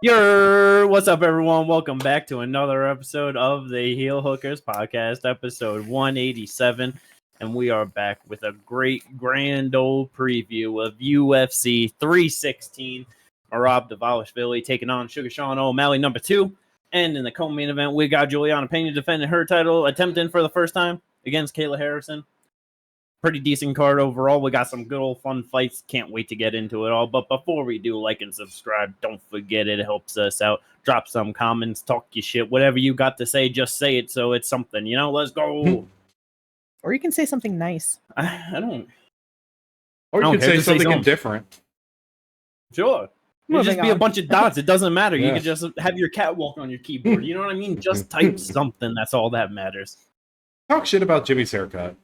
What's up, everyone? Welcome back to another episode of the Heel Hookers podcast, episode 187. And we are back with a great, grand old preview of UFC 316. Merab Dvalishvili taking on Sugar Sean O'Malley, number 2. And in the co-main event, we got Julianna Pena defending her title, attempting for the first time against Kayla Harrison. Pretty decent card overall. We got some good old fun fights. Can't wait to get into it all. But before we do, like and subscribe. Don't forget, it helps us out. Drop some comments, talk your shit, whatever you got to say, just say it so it's something, Let's go. Or you can say something nice. I don't. Or you could say something indifferent. Sure. You just be a bunch of dots. It doesn't matter. You could just have your catwalk on your keyboard. You know what I mean? Just type something. That's all that matters. Talk shit about Jimmy's haircut.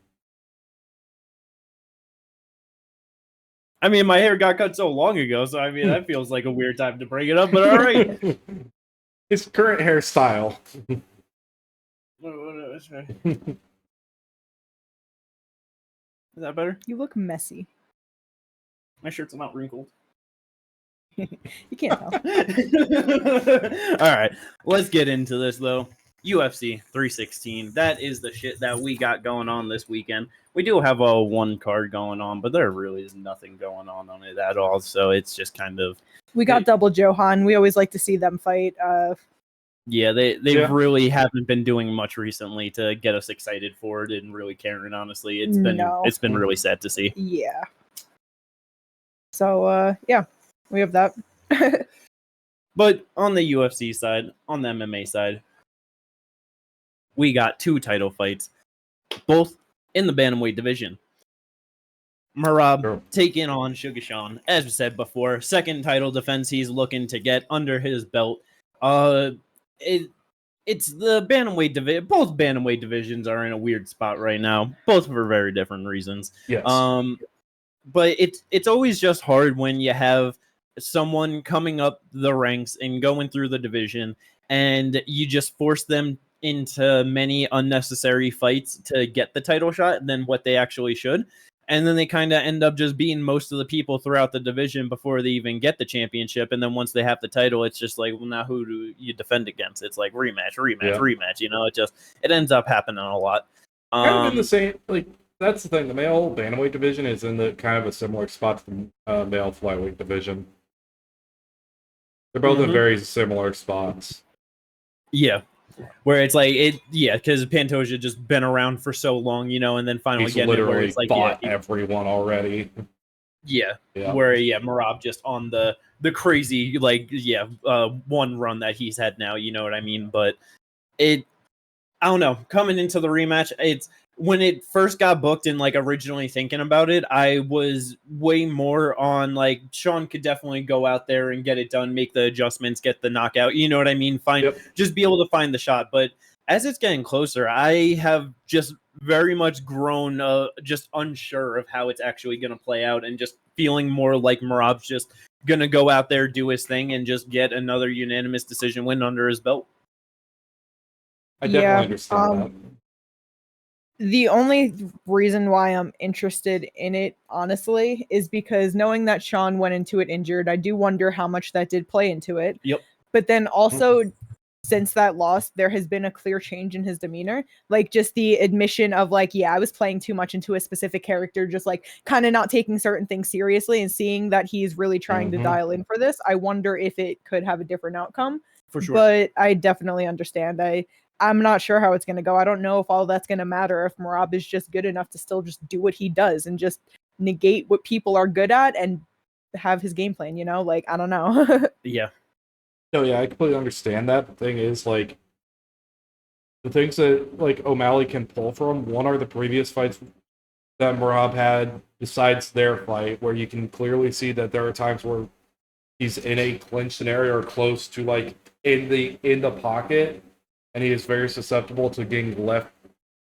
I mean, my hair got cut so long ago, so I mean, that feels like a weird time to bring it up, but all right. His current hairstyle. Is that better? You look messy. My shirt's not wrinkled. You can't tell. All right, let's get into this, though. UFC 316. That is the shit that we got going on this weekend. We do have a one card going on, but there really is nothing going on it at all. So it's just kind of... We got double Johan. We always like to see them fight. Yeah, they really haven't been doing much recently to get us excited for it and really caring, honestly. It's been really sad to see. Yeah. So, we have that. But on the UFC side, on the MMA side, we got 2 title fights, both in the bantamweight division. Merab taking on Sugar Sean, as we said before, second title defense he's looking to get under his belt. It's the bantamweight division. Both bantamweight divisions are in a weird spot right now, both for very different reasons. Yes. But it's always just hard when you have someone coming up the ranks and going through the division, and you just force them into many unnecessary fights to get the title shot than what they actually should. And then they kind of end up just beating most of the people throughout the division before they even get the championship. And then once they have the title, it's just like, well, now who do you defend against? It's like rematch. It ends up happening a lot. Kind of in the same, that's the thing. The male bantamweight division is in the kind of a similar spot to the male flyweight division. They're both in very similar spots. Yeah. Where it's like because Pantoja just been around for so long, and then finally he's getting literally it where it's like everyone already. Yeah. Where Merab just on the crazy one run that he's had now, you know what I mean? But I don't know. Coming into the rematch, it's when it first got booked and originally thinking about it, I was way more on Sean could definitely go out there and get it done, make the adjustments, get the knockout. You know what I mean? Just be able to find the shot. But as it's getting closer, I have just very much grown just unsure of how it's actually going to play out and just feeling more like Merab's just going to go out there, do his thing, and just get another unanimous decision win under his belt. I definitely understand that. The only reason why I'm interested in it, honestly, is because knowing that Sean went into it injured, I do wonder how much that did play into it. Yep. But then also, since that loss, there has been a clear change in his demeanor. Just the admission of I was playing too much into a specific character, just kind of not taking certain things seriously and seeing that he's really trying to dial in for this. I wonder if it could have a different outcome. For sure. But I definitely understand. I'm not sure how it's going to go. I don't know if all that's going to matter, if Merab is just good enough to still just do what he does and just negate what people are good at and have his game plan, I don't know. Yeah. No, yeah, I completely understand that. The thing is, the things that, O'Malley can pull from, one are the previous fights that Merab had, besides their fight, where you can clearly see that there are times where he's in a clinch scenario or close to, in the pocket, and he is very susceptible to getting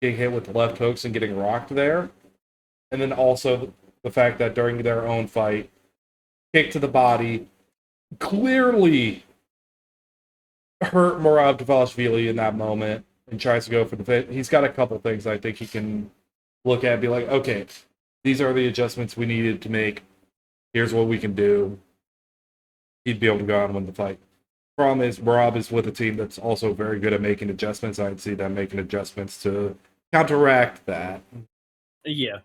hit with left hooks and getting rocked there. And then also the fact that during their own fight, kick to the body clearly hurt Merab Dvalishvili in that moment and tries to go for the fit. He's got a couple things I think he can look at and be like, okay, these are the adjustments we needed to make. Here's what we can do. He'd be able to go out and win the fight. problem is Merab is with a team that's also very good at making adjustments. I'd see them making adjustments to counteract that. Yeah,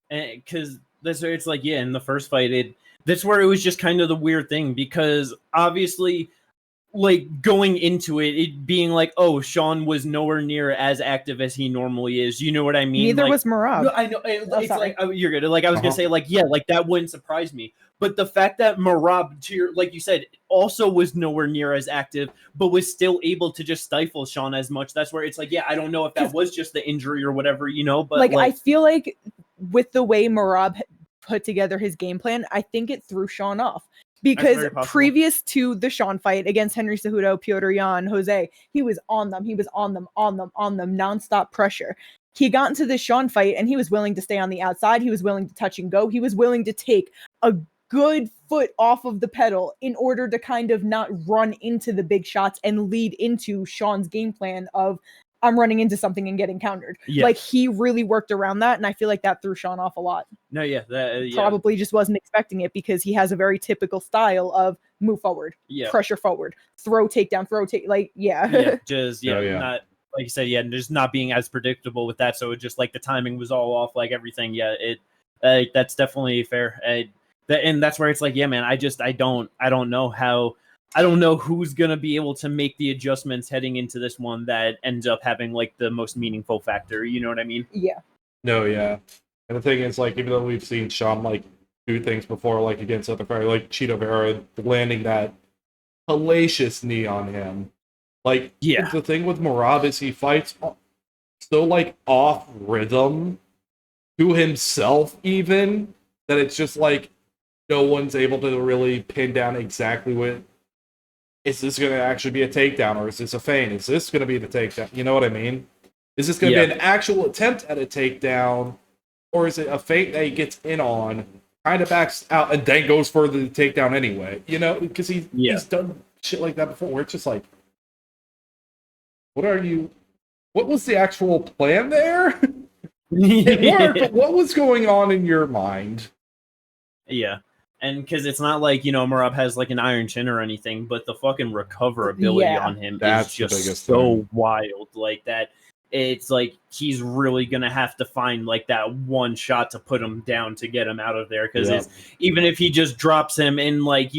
because it's like, yeah, in the first fight, that's where it was just kind of the weird thing, because obviously, like, going into it being like, oh, Sean was nowhere near as active as he normally is. You know what I mean? Neither like, was Merab. No, I know. It's like, oh, you're good. Like, I was gonna say, like, yeah, like that wouldn't surprise me. But the fact that Merab, like you said, also was nowhere near as active, but was still able to just stifle Sean as much. That's where it's like, yeah, I don't know if that was just the injury or whatever, but like I feel like with the way Merab put together his game plan, I think it threw Sean off. Because previous to the Sean fight against Henry Cejudo, Petr Yan, Jose, he was on them, nonstop pressure. He got into the Sean fight and he was willing to stay on the outside. He was willing to touch and go. He was willing to take a good foot off of the pedal in order to kind of not run into the big shots and lead into Sean's game plan of, I'm running into something and getting countered. Yeah. Like, he really worked around that, and I feel like that threw Sean off a lot. No, yeah. Probably just wasn't expecting it, because he has a very typical style of move forward, pressure forward, throw, takedown, like, not, like you said, just not being as predictable with that, so it just, like, the timing was all off, like, everything, that's definitely fair. And that's where it's like, yeah, man, I don't know how... I don't know who's going to be able to make the adjustments heading into this one that ends up having, like, the most meaningful factor. You know what I mean? Yeah. No, yeah. And the thing is, like, even though we've seen Sean, like, do things before, like, against other fighters, like Cheeto Vera landing that hellacious knee on him. Like, the thing with Merab is he fights so, like, off rhythm to himself, even, that it's just, like, no one's able to really pin down exactly what... Is this going to actually be a takedown, or is this a feint? Is this going to be the takedown? You know what I mean? Is this going to be an actual attempt at a takedown, or is it a feint that he gets in on, kind of backs out, and then goes for the takedown anyway? You know, because he's done shit like that before, where it's just like, what was the actual plan there? It worked, but what was going on in your mind? Yeah. And because it's not like, Merab has like an iron chin or anything, but the fucking recoverability on him is just so wild. Like that, it's like he's really going to have to find like that one shot to put him down to get him out of there. Because even if he just drops him in, like,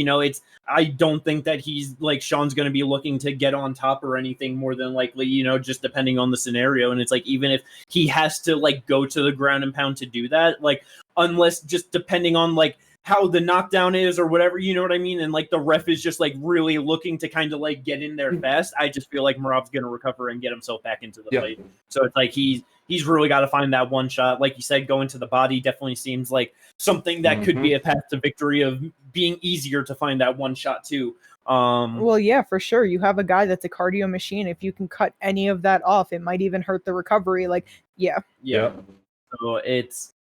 I don't think that he's like Sean's going to be looking to get on top or anything more than likely, just depending on the scenario. And it's like, even if he has to like go to the ground and pound to do that, like, unless just depending on like how the knockdown is or whatever, you know what I mean? And like the ref is just like really looking to kind of like get in there fast. I just feel like Merab's going to recover and get himself back into the fight. So it's like he's really got to find that one shot. Like you said, going to the body definitely seems like something that could be a path to victory, of being easier to find that one shot too. Well, yeah, for sure. You have a guy that's a cardio machine. If you can cut any of that off, it might even hurt the recovery. Like, So it's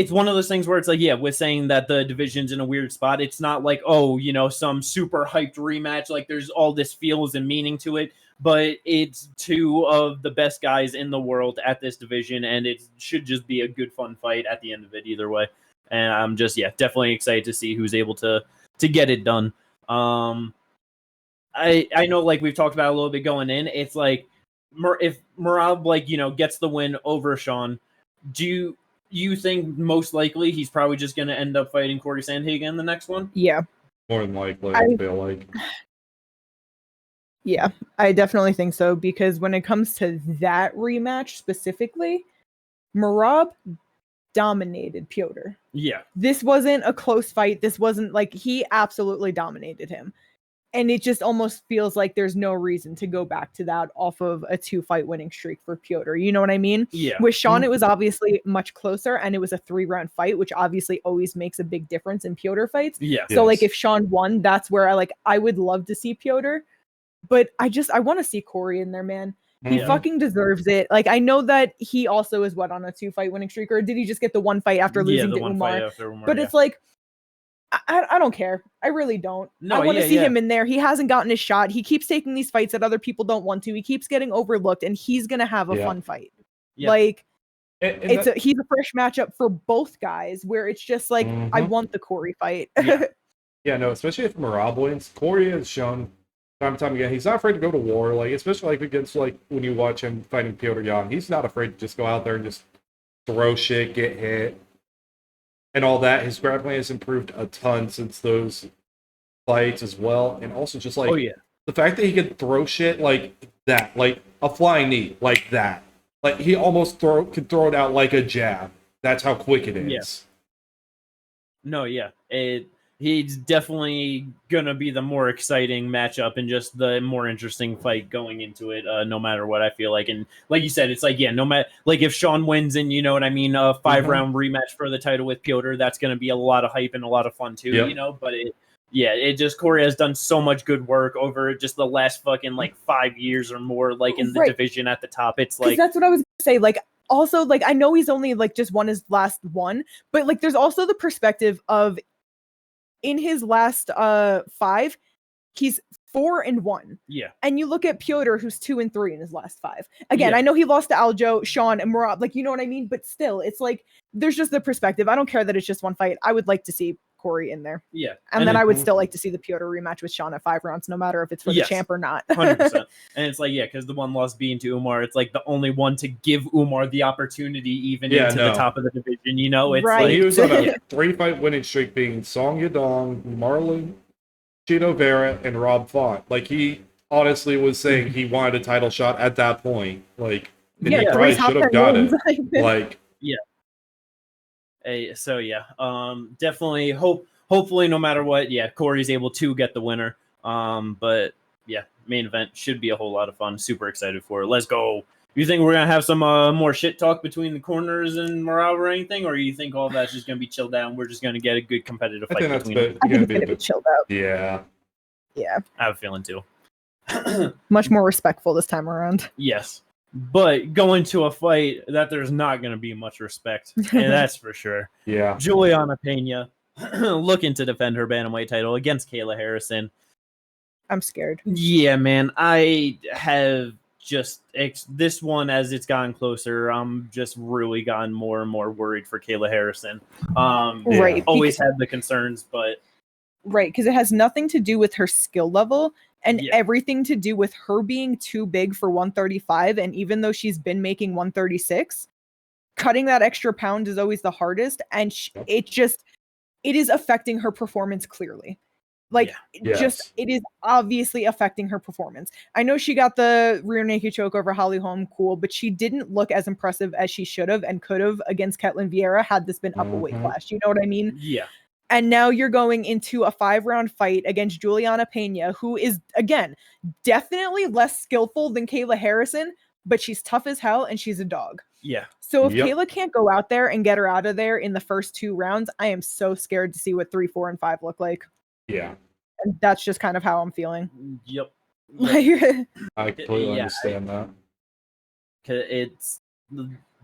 one of those things where it's like, with saying that the division's in a weird spot, it's not like, some super hyped rematch, like there's all this feels and meaning to it, but it's two of the best guys in the world at this division, and it should just be a good fun fight at the end of it either way. And I'm just definitely excited to see who's able to get it done. I know, like we've talked about a little bit going in, it's like if Merab like gets the win over Sean, do you think most likely he's probably just going to end up fighting Cortes-Acosta in the next one? Yeah. More than likely, I feel like. Yeah, I definitely think so, because when it comes to that rematch specifically, Merab dominated Petr. Yeah. This wasn't a close fight. This wasn't like, he absolutely dominated him. And it just almost feels like there's no reason to go back to that off of a 2-fight winning streak for Petr. You know what I mean? Yeah. With Sean, it was obviously much closer, and it was a 3-round fight, which obviously always makes a big difference in Petr fights. Yeah. So like if Sean won, that's where I would love to see Petr, but I want to see Corey in there, man. He fucking deserves it. Like, I know that he also is on a 2-fight winning streak, or did he just get the 1 fight after losing to Umar? But it's like, I don't care. I really don't. No, I want to see him in there. He hasn't gotten his shot. He keeps taking these fights that other people don't want to. He keeps getting overlooked, and he's going to have a fun fight. Yeah. Like, he's a fresh matchup for both guys, where it's just like, I want the Corey fight. Yeah, no, especially if Merab wins. Corey has shown time and time again he's not afraid to go to war. Like especially like against like when you watch him fighting Piotr Jan, he's not afraid to just go out there and just throw shit, get hit, and all that. His grappling has improved a ton since those fights as well, and also just like the fact that he could throw shit like that, like a flying knee, like that, like he almost could throw it out like a jab. That's how quick it is. Yeah. No, he's definitely gonna be the more exciting matchup and just the more interesting fight going into it, no matter what. I feel like, and like you said, it's like no matter like if Sean wins and you know what I mean, a 5-round rematch for the title with Piotr, that's gonna be a lot of hype and a lot of fun too, you know. But it just Corey has done so much good work over just the last fucking like 5 years or more, like in the division at the top. It's like that's what I was gonna say, like. Also, like, I know he's only, like, just won his last one, but, like, there's also the perspective of in his last 5, he's 4-1. Yeah. And you look at Piotr, who's 2-3 in his last 5. Again, I know he lost to Aljo, Sean, and Merab, like, you know what I mean? But still, it's like, there's just the perspective. I don't care that it's just one fight. I would like to see Corey in there. Yeah. And then I would still like to see the Piotr rematch with Sean at 5 rounds, no matter if it's for the champ or not. 100%. And it's like, because the one loss being to Umar, it's like the only one to give Umar the opportunity even into the top of the division, you know? It's like, he was on a 3-fight winning streak being Song Yadong, Marlon Chito Vera, and Rob Font. Like, he honestly was saying he wanted a title shot at that point. Like, and he probably should have got it. Like, definitely hopefully no matter what, Corey's able to get the winner. But main event should be a whole lot of fun. Super excited for it. Let's go. You think we're gonna have some more shit talk between the corners and Merab or anything, or you think all that's just gonna be chilled out and we're just gonna get a good competitive fight between them? I think it's gonna be chilled out. Yeah. I have a feeling too. Much more respectful this time around. Yes. But going to a fight that there's not going to be much respect, and that's for sure. Yeah. Julianna Pena looking to defend her bantamweight title against Kayla Harrison. I'm scared. Yeah, man. I have just this one as it's gotten closer. I'm just really gotten more and more worried for Kayla Harrison. Always had the concerns, but because it has nothing to do with her skill level. And everything to do with her being too big for 135. And even though she's been making 136, cutting that extra pound is always the hardest. And it is affecting her performance clearly. Like, it is obviously affecting her performance. I know she got the rear naked choke over Holly Holm, cool, but she didn't look as impressive as she should have and could have against Ketlin Vieira had this been up a weight class. You know what I mean? Yeah. And now you're going into a 5-round fight against Julianna Pena, who is, again, definitely less skillful than Kayla Harrison, but she's tough as hell and she's a dog. Yeah. So if Kayla can't go out there and get her out of there in the first 2 rounds, I am so scared to see what 3, 4, and 5 look like. Yeah. And that's just kind of how I'm feeling. Yep. I completely understand that.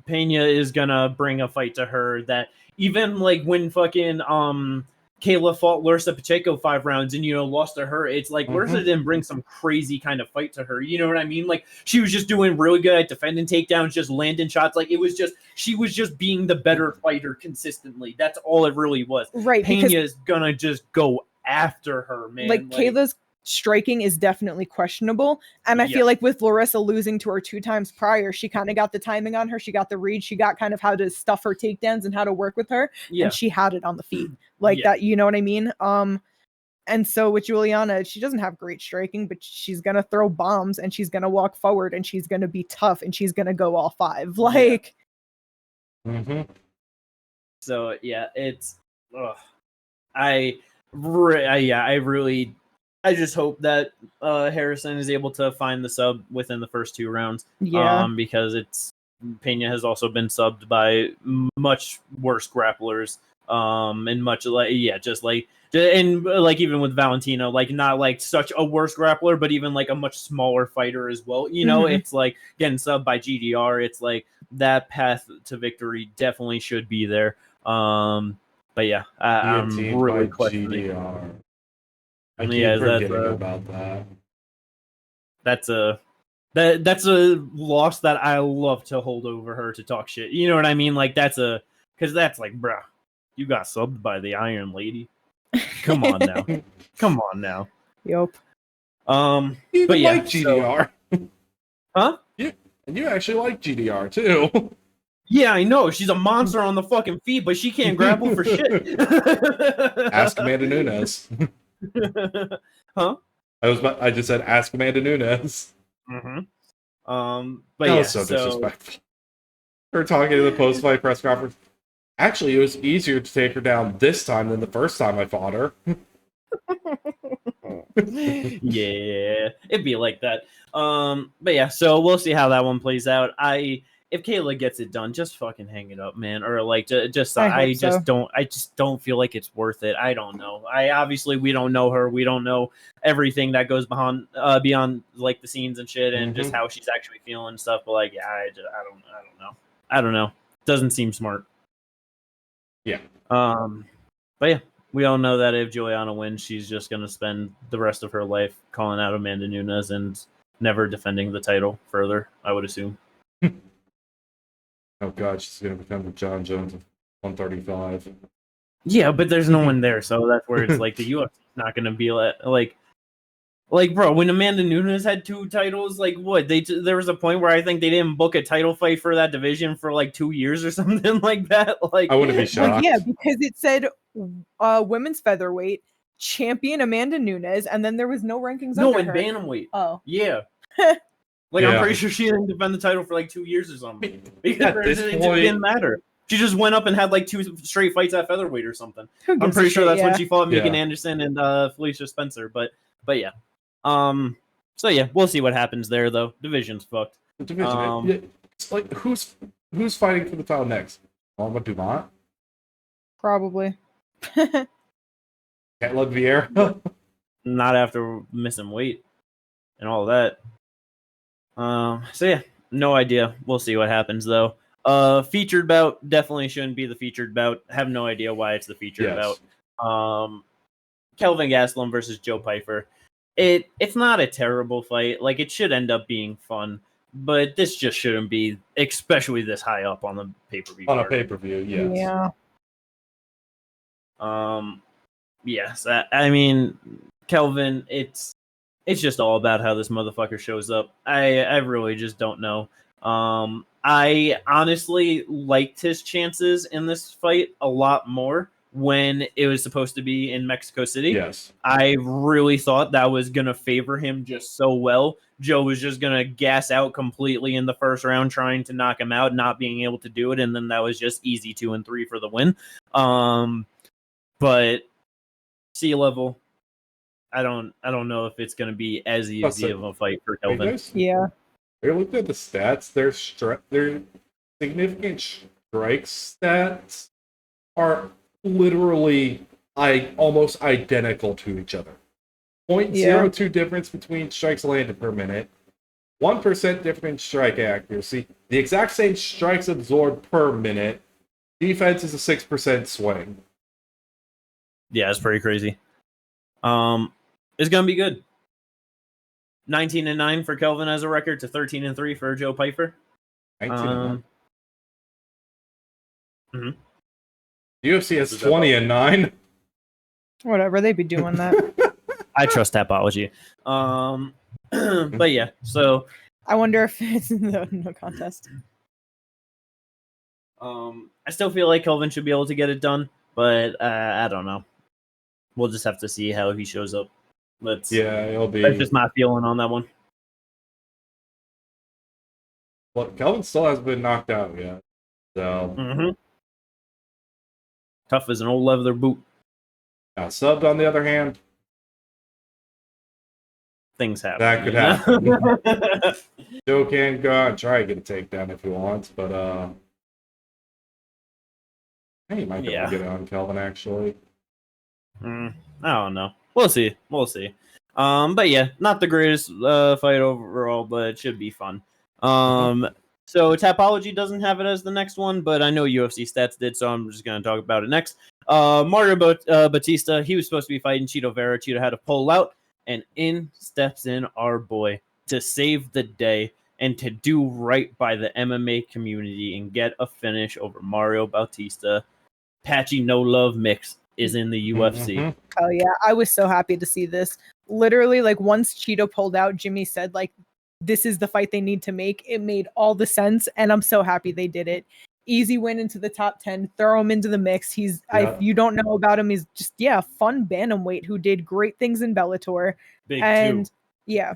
Pena is gonna bring a fight to her that even like when fucking Kayla fought Larsa Pacheco 5 rounds and lost to her, it's like Larsa didn't bring some crazy kind of fight to her. You know what I mean? Like she was just doing really good at defending takedowns, just landing shots. Like she was just being the better fighter consistently. That's all it really was. Right. Pena's gonna just go after her, man. Like Kayla's striking is definitely questionable. And I feel like with Larissa losing to her 2 times prior, she kind of got the timing on her. She got the read. She got kind of how to stuff her takedowns and how to work with her. And she had it on the feet like that. You know what I mean? And so with Julianna, she doesn't have great striking, but she's going to throw bombs and she's going to walk forward and she's going to be tough and she's going to go all 5. Like, so it's, I just hope that Harrison is able to find the sub within the first 2 rounds. Because Pena has also been subbed by much worse grapplers. And much even with Valentina, like not like such a worse grappler, but even like a much smaller fighter as well. It's like getting subbed by GDR. It's like that path to victory definitely should be there. But I'm really questioning. GDR. I keep forgetting about that. That's a loss that I love to hold over her to talk shit. You know what I mean? Like because that's like, bruh, you got subbed by the Iron Lady. Come on now. Come on now. Yup. You But yeah, like GDR. Huh? Yeah, and you actually like GDR too. Yeah, I know. She's a monster on the fucking feet, but she can't grapple for shit. Ask Amanda Nunes. Huh? I just said ask Amanda Nunes. Mm-hmm. But That yeah, was so disrespectful. Her talking to the post-fight press conference. Actually, it was easier to take her down this time than the first time I fought her. Yeah, it'd be like that. But yeah, so we'll see how that one plays out. If Kayla gets it done, just fucking hang it up, man. Or like, I just don't feel like it's worth it. I don't know. We don't know her. We don't know everything that goes beyond like the scenes and shit, and just how she's actually feeling and stuff. But like, yeah, I don't know. Doesn't seem smart. Yeah. But yeah, we all know that if Julianna wins, she's just gonna spend the rest of her life calling out Amanda Nunes and never defending the title further, I would assume. Oh god, she's gonna become the John Jones of 135. Yeah, but there's no one there, so that's where it's like the UFC is not gonna be like bro, when Amanda Nunes had 2 titles, like what there was a point where I think they didn't book a title fight for that division for like 2 years or something like that. Like I wouldn't be shocked. Well, yeah, because it said women's featherweight champion Amanda Nunes, and then there was no rankings. No, under in her. bantamweight. Oh, Yeah. Like Yeah. I'm pretty sure she didn't defend the title for like 2 years or something. Because At this it point- didn't matter. She just went up and had like 2 straight fights at featherweight or something. who I'm gives a pretty sure shit, that's yeah. when she fought Megan Yeah. Anderson and Felicia Spencer. But yeah. So yeah, we'll see what happens there though. Division's fucked. The division. Yeah, it's like who's fighting for the title next? Alma Dumont? Probably. Kayla Vieira? Not after missing weight and all that. So yeah, no idea. We'll see what happens though. Featured bout definitely shouldn't be the featured bout. Have no idea why it's the featured Yes. bout. Kelvin Gastelum versus Joe Pyfer. It's not a terrible fight. Like it should end up being fun, but this just shouldn't be, especially this high up on the pay-per-view. On a pay-per-view, yes. Yeah. Yes. I mean, Kelvin, it's just all about how this motherfucker shows up. I really just don't know. I honestly liked his chances in this fight a lot more when it was supposed to be in Mexico City. Yes. I really thought that was going to favor him just so well. Joe was just going to gas out completely in the first round, trying to knock him out, not being able to do it. And then that was just easy 2 and 3 for the win. But sea level, I don't know if it's going to be as easy of a fight for Kelvin. Yeah. I looked at the stats. Their significant strike stats are literally almost identical to each other. 0.02 difference between strikes landed per minute. 1% difference strike accuracy. The exact same strikes absorbed per minute. Defense is a 6% swing. Yeah, it's pretty crazy. It's gonna be good. 19-9 for Kelvin as a record to 13-3 for Joe Pyfer. 19-9. Mhm. UFC has 20-9. Whatever, they'd be doing that. I trust Tapology. But yeah, so I wonder if it's no contest. I still feel like Kelvin should be able to get it done, but I don't know. We'll just have to see how he shows up. It'll be. That's just my feeling on that one. Well, Kelvin still hasn't been knocked out yet. So Tough as an old leather boot. now, subbed on the other hand, Things happen. that could happen. Joe can go out and try to get a takedown if he wants, but he might be able to get it on Kelvin actually. I don't know. We'll see. But yeah, not the greatest fight overall, but it should be fun. So Tapology doesn't have it as the next one, but I know UFC Stats did, so I'm just going to talk about it next. Mario Bautista, he was supposed to be fighting Chito Vera. Chito had to pull out, and in steps in our boy to save the day and to do right by the MMA community and get a finish over Mario Bautista. Patchy No Love Mix is in the UFC. Mhm. Oh yeah, I was so happy to see this. Literally, like once Cheeto pulled out, Jimmy said like, "This is the fight they need to make." It made all the sense, and I'm so happy they did it. Easy win into the top 10. Throw him into the mix. He's if you don't know about him, he's just fun bantamweight who did great things in Bellator. Big and too. yeah,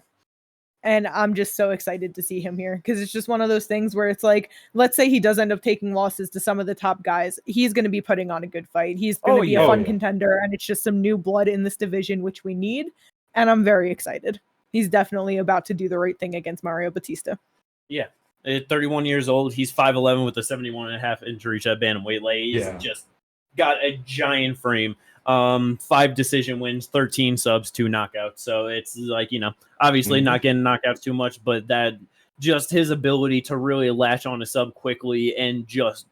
and I'm just so excited to see him here because it's just one of those things where it's like, let's say he does end up taking losses to some of the top guys, he's going to be putting on a good fight. He's going to be a fun contender, and it's just some new blood in this division, which we need. And I'm very excited. He's definitely about to do the right thing against Mario Bautista. Yeah. At 31 years old, he's 5'11" with a 71.5-inch reach at bantamweight. Like, he's just got a giant frame. 5 decision wins, 13 subs, 2 knockouts. So it's like, obviously not getting knockouts too much, but that just his ability to really latch on a sub quickly and just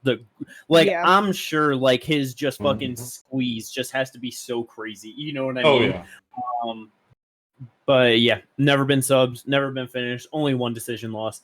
I'm sure like his just fucking squeeze just has to be so crazy. You know what I mean? Yeah. But yeah, never been subs, never been finished, only 1 decision loss.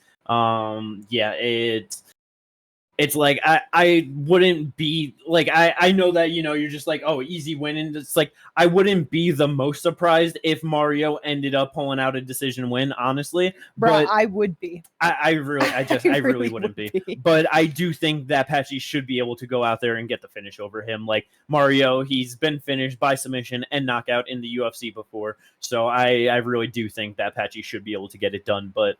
It's like I wouldn't be like I know that you're just like, oh, easy win, and it's like I wouldn't be the most surprised if Mario ended up pulling out a decision win, honestly. But I would be. I really wouldn't be. But I do think that Patchy should be able to go out there and get the finish over him. Like Mario, he's been finished by submission and knockout in the UFC before, so I really do think that Patchy should be able to get it done. But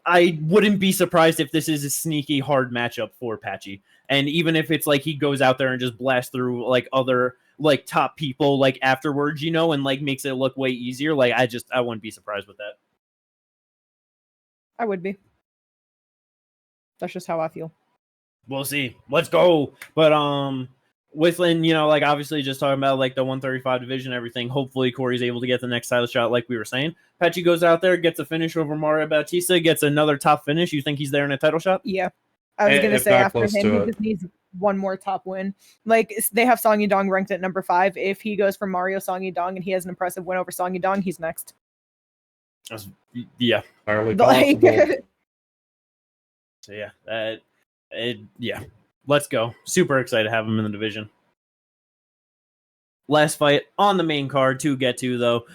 I wouldn't be surprised if this is a sneaky hard matchup for Patchy. And even if it's like he goes out there and just blasts through like other like top people like afterwards, and like makes it look way easier. Like I wouldn't be surprised with that. I would be. That's just how I feel. We'll see. Let's go. But Whistling, like obviously just talking about like the 135 division, everything. Hopefully Corey's able to get the next title shot, like we were saying. Patchy goes out there, gets a finish over Mario Bautista, gets another top finish. You think he's there in a title shot? Yeah. I was going to say after him, he just needs one more top win. Like they have Song Yadong ranked at number 5. If he goes from Mario Song Yadong and he has an impressive win over Song Yadong, he's next. Yeah. Entirely possible. So let's go. Super excited to have him in the division. Last fight on the main card to get to, though.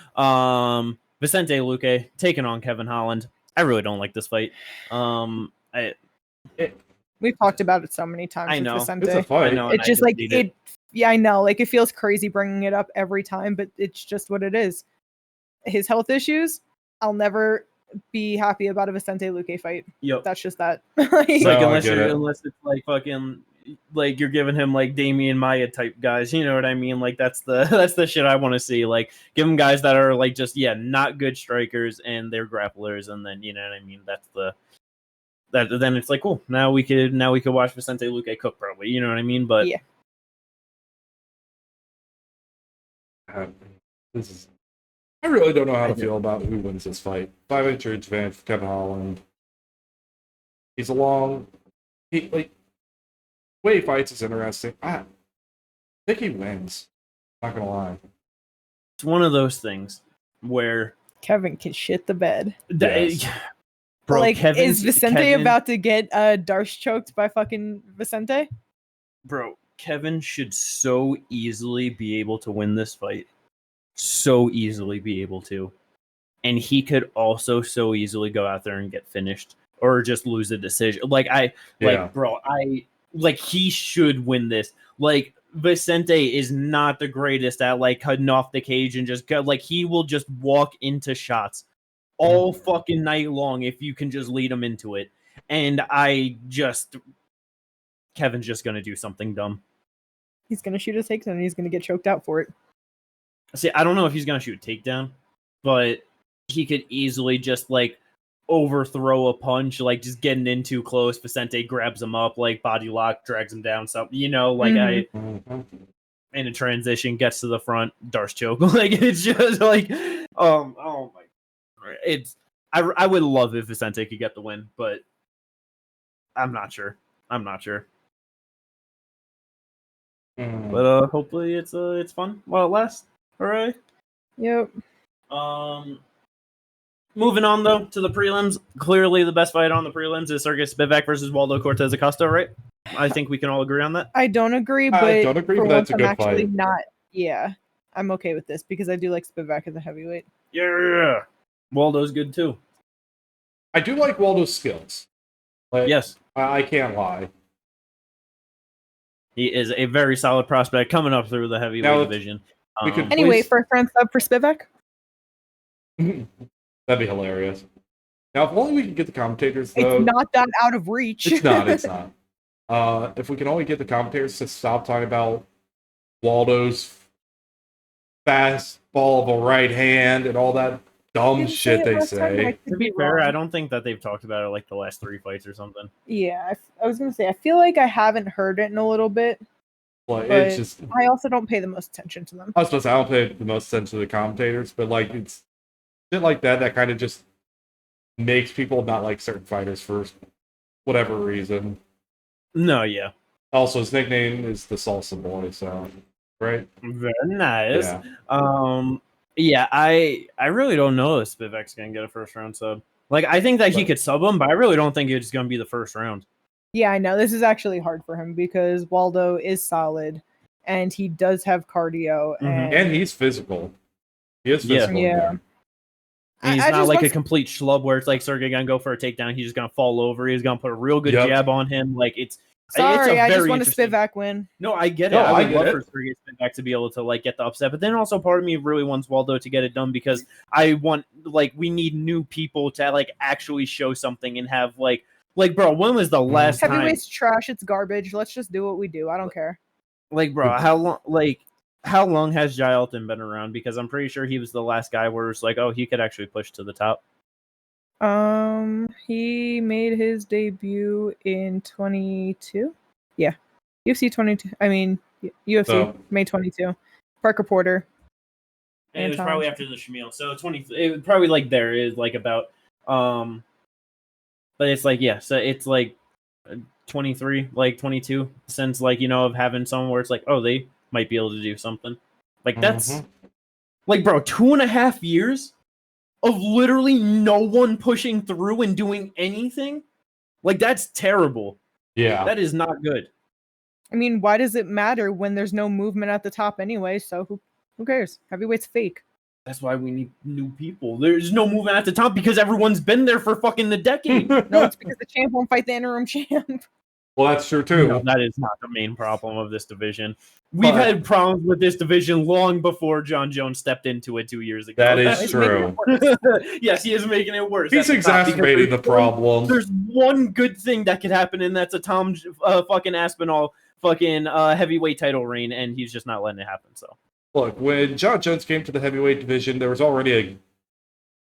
Vincente Luque taking on Kevin Holland. I really don't like this fight. We've talked about it so many times. I know. Vicente. It's a fight. I know. It's just like it. Yeah, I know. Like it feels crazy bringing it up every time, but it's just what it is. His health issues. I'll never be happy about a Vincente Luque fight. Yep. That's just that. Unless it's like fucking like you're giving him like Damian Maya type guys, you know what I mean? Like that's the shit I want to see. Like give him guys that are like just not good strikers and they're grapplers, and then you know what I mean. Then it's like cool. Now we could watch Vincente Luque cook probably. You know what I mean? But yeah. I really don't know how to feel about who wins this fight. 5-inch advantage for Kevin Holland. He's the way he fights is interesting. I think he wins. Not gonna lie. It's one of those things where Kevin can shit the bed. Bro, like, is Vincente about to get Darce choked by fucking Vincente? Bro, Kevin should so easily be able to win this fight. So easily be able to. And he could also so easily go out there and get finished or just lose a decision. He should win this. Like Vincente is not the greatest at like cutting off the cage and just he will just walk into shots all fucking night long if you can just lead him into it. And Kevin's just gonna do something dumb. He's gonna shoot a takedown and he's gonna get choked out for it. See, I don't know if he's gonna shoot a takedown, but he could easily just like overthrow a punch, like just getting in too close. Vincente grabs him up, like body lock, drags him down. Something, in a transition, gets to the front, Darce choke. Like it's just like, oh my, I would love if Vincente could get the win, but I'm not sure. But hopefully it's fun while it lasts. All right. Yep. Moving on though to the prelims. Clearly, the best fight on the prelims is Serghei Spivac versus Waldo Cortes-Acosta, right? I think we can all agree on that. I don't agree, but I don't agree, for but that's once a I'm good actually fight. not. Yeah, I'm okay with this because I do like Spivac as a heavyweight. Yeah, Waldo's good too. I do like Waldo's skills. Like, Yes, I can't lie. he is a very solid prospect coming up through the heavyweight Now, division. we could- Anyway, Please. first round sub for Spivac. That'd be hilarious. Now, if only we could get the commentators, though. It's not that out of reach. It's not. It's not. If we can only get the commentators to stop talking about Waldo's fastball of a right hand and all that dumb Didn't shit it they last time, but I say. could To be be fair, wrong. I don't think that they've talked about it like the last 3 fights or something. Yeah, I was gonna say I feel like I haven't heard it in a little bit. Like, But it's just. I also don't pay the most attention to them. I was supposed to say, I don't pay the most attention to the commentators, but like it's shit like that kind of just makes people not like certain fighters for whatever reason. No, yeah. Also, his nickname is the Salsa Boy, so right? Very nice. Yeah. Yeah, I really don't know if Spivac's gonna get a first round sub. Like, I think that he could sub him, but I really don't think it's gonna be the first round. Yeah, I know this is actually hard for him because Waldo is solid, and he does have cardio, And he's physical. He is Yeah. physical. Yeah. And he's I not just like a want- complete schlub where it's like Serghei gonna go for a takedown, he's just gonna fall over, he's gonna put a real good Yep. jab on him. Like it's Sorry, a I just very want a interesting- Spivac win. No, I get it. No, I I would get love it. for Serghei Spivac to be able to like get the upset, but then also part of me really wants Waldo to get it done because I want we need new people to like actually show something and have like bro, when was the last time? Heavyweight's trash. It's garbage. Let's just do what we do. I don't care. Like bro, how long has Jai Alton been around? Because I'm pretty sure he was the last guy where it's like, oh, he could actually push to the top. He made his debut in 22. Yeah, UFC 22. I mean, UFC So- May 22. Parker Porter. And it was Anton. probably after the Shamil. So 20 it was probably like there is like about but it's like yeah, so it's like 23, like 22 since like of having someone where it's like, oh, they might be able to do something. Like that's like bro, 2.5 years of literally no one pushing through and doing anything. Like that's terrible. Yeah. That is not good. I mean, why does it matter when there's no movement at the top anyway? So who cares? Heavyweight's fake. That's why we need new people. There's no movement at the top because everyone's been there for fucking the decade. No, it's because the champ won't fight the interim champ. Well, that's true too. No, that is not the main problem of this division. We've But- had problems with this division long before John Jones stepped into it 2 years ago. That is It's making true. Yes, he is making it worse. He's at the top because exacerbating the there's problem. There's one good thing that could happen, and that's a Tom fucking Aspinall fucking heavyweight title reign, and he's just not letting it happen. So Look, when John Jones came to the heavyweight division, there was already a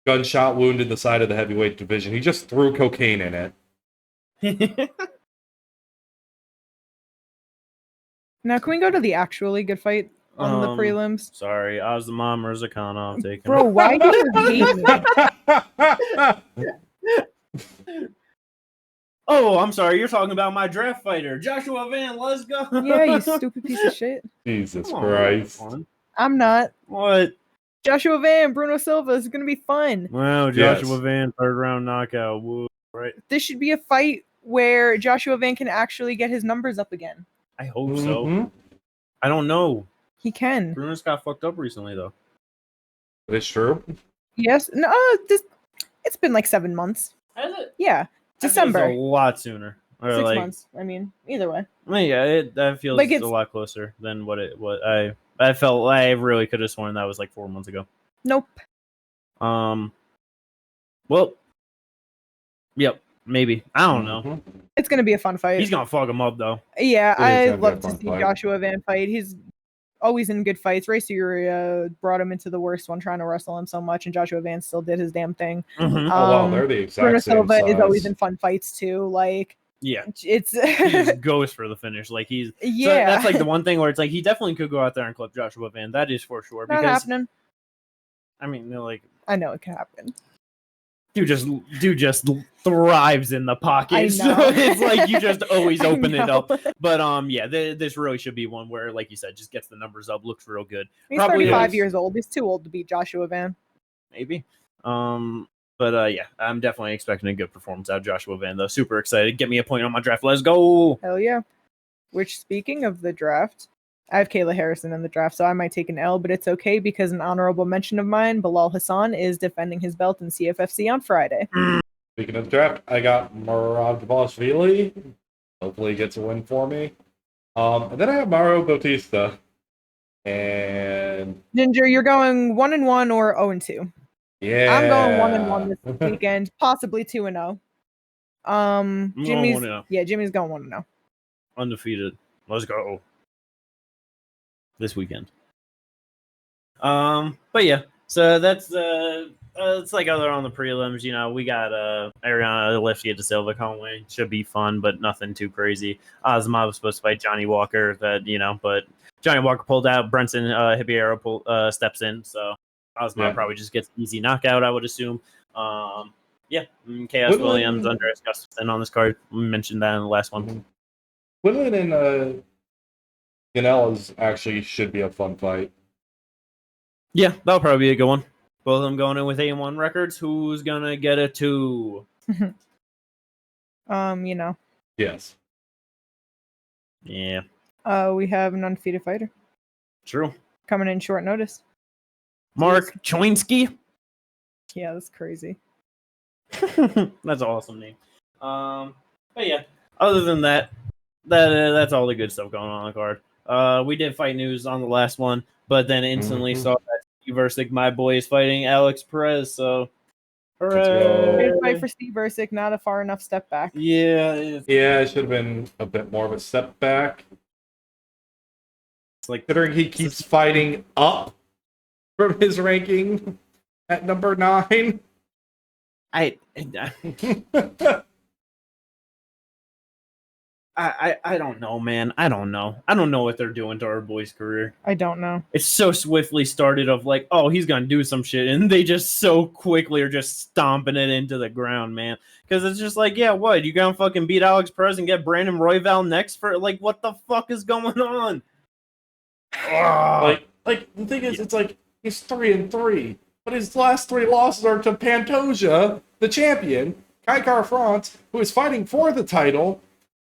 gunshot wound in the side of the heavyweight division. He just threw cocaine in it. Now, can we go to the actually good fight on the prelims? Sorry, I was the mom or Zakhanov taking Bro, why do you hate me? Oh, I'm sorry. You're talking about my draft fighter, Joshua Van. Let's go. Yeah, you stupid piece of shit. Jesus Come on, Christ. fun. I'm not. What? Joshua Van, Bruno Silva. This is gonna be fun. Wow, Yes. Joshua Van, 3rd round knockout. Woo, right? This should be a fight where Joshua Van can actually get his numbers up again. I hope so. Mhm. I don't know. He can. Bruno's got fucked up recently, though. It's true. Yes. No. It's been like 7 months. Has it? Yeah. That feels December. a lot sooner. Or 6 like, months. I mean, either way. I mean, yeah, that feels Like, a it's- lot closer than what I felt. I really could have sworn that was like 4 months ago. Nope. Well, yep, maybe. I don't know. Mhm. It's gonna be a fun fight. He's gonna fuck him up though. Yeah, It is I gonna be a love to fun see fight. Joshua Van fight. He's always in good fights. Ray Suria brought him into the worst one, trying to wrestle him so much, and Joshua Van still did his damn thing. Mhm. Oh, wow, Um, they're the exact Bruno same Silva size. is always in fun fights too. Like Yeah, it's he just goes for the finish. Like he's so yeah, that's like the one thing where it's like he definitely could go out there and clip Joshua Van. That is for sure. not Because happening. I mean, like I know it can happen. dude just thrives in the pocket. I So know. it's like you just always I open it up. know. But yeah, this really should be one where, like you said, just gets the numbers up, looks real good. He's Probably 35 is. years old. He's too old to beat Joshua Van. Maybe. yeah, I'm definitely expecting a good performance out of Joshua Van, though. Super excited. Get me a point on my draft. Let's go. Hell yeah. Which, speaking of the draft, I have Kayla Harrison in the draft, so I might take an L, but it's okay because an honorable mention of mine, Bilal Hassan, is defending his belt in CFFC on Friday. Speaking of the draft, I got Merab Dvalishvili. Hopefully he gets a win for me. And then I have Mario Bautista. And Ginger, you're going 1-1 or 0-2. yeah, I'm going 1-1 this weekend, possibly 2-0. Jimmy's 1-0. yeah, Jimmy's going 1-0. Undefeated. Let's go. This weekend. But yeah, so that's it's like other on the prelims. You know, we got Ariana Lifsky to Silva Conway. Should be fun, but nothing too crazy. Ozma was supposed to fight Johnny Walker, but Johnny Walker pulled out. Brenson Hibiero steps in, so Ozma probably just gets easy knockout, I would assume. Chaos Williams, Andreas Gustafsson on this card. We mentioned that in the last one. Quinlan and Ganella's actually should be a fun fight. Yeah, that'll probably be a good one. Both of them going in with 8-1 records. Who's gonna get a 2? Yes. Yeah. We have an undefeated fighter True. coming in short notice. Mark Choinsky. Yeah, that's crazy. That's an awesome name. But yeah, other than that's all the good stuff going on the card. We did fight news on the last one, but then instantly saw that Steve Erceg, my boy, is fighting Alex Perez. So, Good fight for Steve Erceg, not a far enough step back. Yeah, it should have been a bit more of a step back. It's like considering he keeps fighting up from his ranking at number 9. I don't know, man. I don't know what they're doing to our boy's career. I don't know. It's so swiftly started of like, oh, he's gonna do some shit, and they just so quickly are just stomping it into the ground, man. Because it's just like, yeah, what? You gonna fucking beat Alex Perez and get Brandon Royval next for like, what the fuck is going on? Like the thing is, it's like he's 3-3, but his last 3 losses are to Pantoja, the champion, Kai Kara-France, who is fighting for the title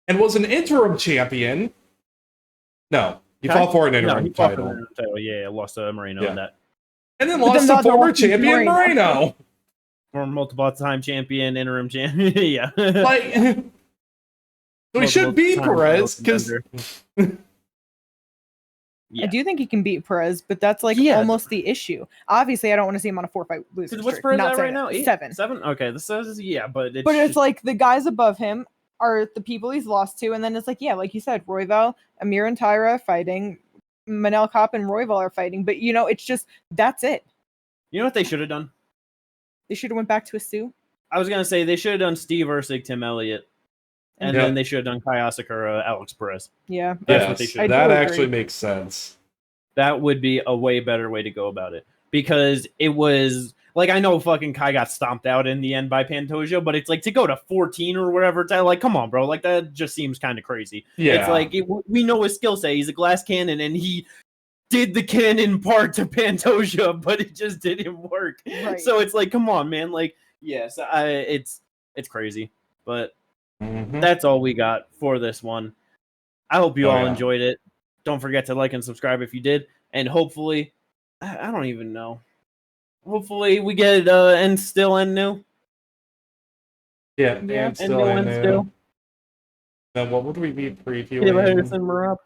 and was an interim champion. No, he fought for an interim title. Yeah, lost to Moreno in that. And then lost to former champion Moreno. Or multiple-time champion, interim champion. Yeah. So he should beat Perez, because... Yeah. I do think he can beat Perez, but that's almost the issue. Obviously, I don't want to see him on a 4-fight losing streak. What's Perez at right now? 7. 7? Okay, this says but it's like the guys above him are the people he's lost to, and then it's like, yeah, like you said, Royval, Amir and Tyra fighting, Manel Kopp and Royval are fighting, but it's just that's it. You know what they should have done? They should have went back to a Sue. I was gonna say they should have done Steve Erceg, Tim Elliott. And then they should have done Kai Asakura, Alex Perez. Yeah. That's what they should have done. That actually makes sense. That would be a way better way to go about it. Because it was, like, I know fucking Kai got stomped out in the end by Pantoja, but it's like to go to 14 or whatever, like, come on, bro. Like, that just seems kind of crazy. Yeah. It's like, we know his skill set. He's a glass cannon, and he did the cannon part to Pantoja, but it just didn't work. Right. So it's like, come on, man. Like, yes, it's crazy. But... that's all we got for this one. I hope you all enjoyed it. Don't forget to like and subscribe if you did. And hopefully, I don't even know. Hopefully we get End Still End New. Yeah, and Still End New. Then what would we be previewing? Merab.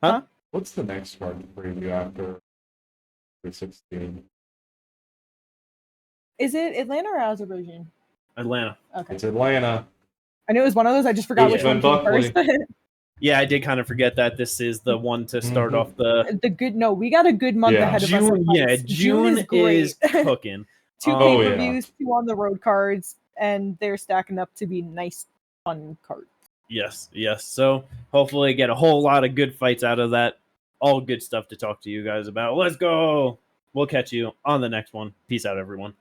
Huh? What's the next card to preview after 16? Is it Atlanta or Azerbaijan? Atlanta. Okay. It's Atlanta. I knew it was one of those. I just forgot which one came first. Yeah, I did kind of forget that this is the one to start off the good. No, we got a good month ahead of us. Yeah, June is cooking. 2 pay-per-views, 2 on the road cards, and they're stacking up to be nice, fun cards. Yes. So hopefully get a whole lot of good fights out of that. All good stuff to talk to you guys about. Let's go. We'll catch you on the next one. Peace out, everyone.